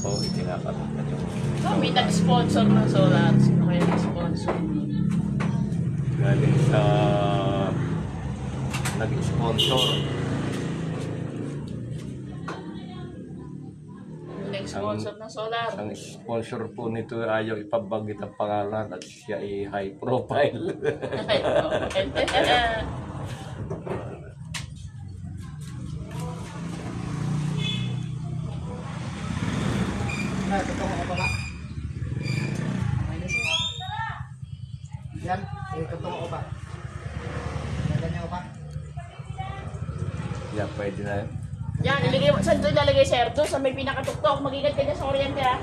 po, itinakatupan yung So, may nag-sponsor ng solar. Sino kaya nag-sponsor? galing sa nag-sponsor. Nag-sponsor ng solar. Ang sponsor po nito ayaw ipabanggit ang pangalan at siya ay high profile. Ay, oh. Tutong ako ba? Minus. Yan, tutong ako ba? Ganyan ako ba? Yan, pwede na. Yan, iligay mo. Saan doon ilalagay, sir? Doon sa may pinakatuktok. Mag-ingat ka dyan sa kuryente, ha?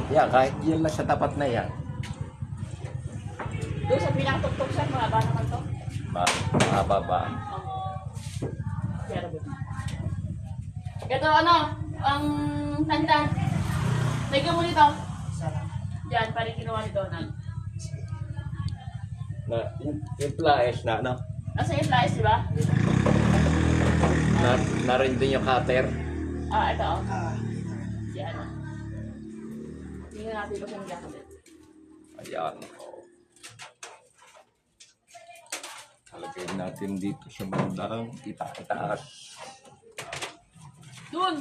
Yan, kahit yan lang sa tapat na yan. Doon sa pinakatuktok, sir. Mahaba naman to. Mababa. Pero good. Ito, ano? Ang tantan. Lagyan mo nito. Sana. Yan, parang ginawa ni Donald. Na, yung flies na, ano? Nasa yung flies, di ba? Na rin din yung cutter. Ah, ito, oh. Ah, Yan, oh. Tingnan natin ito sa jacket. Ayan. Talagay natin dito sa bandang itaas. Doon!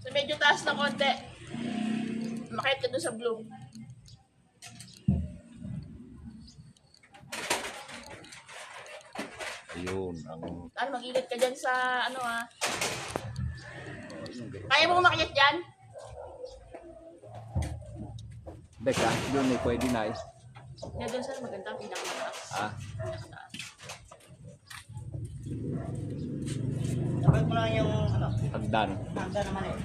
So, medyo taas na konti. Makit ka doon sa blue. Ayun. Ang... Ano, mag-ingat ka dyan sa, ano, ha? Kaya mo umakyat dyan? Beka, yun eh, pwede na eh. Yan doon, sir, maganda. Pinakamataas. Ah, Pinakamataas. dapat mo lang yung ano, hagdan. handa naman eh.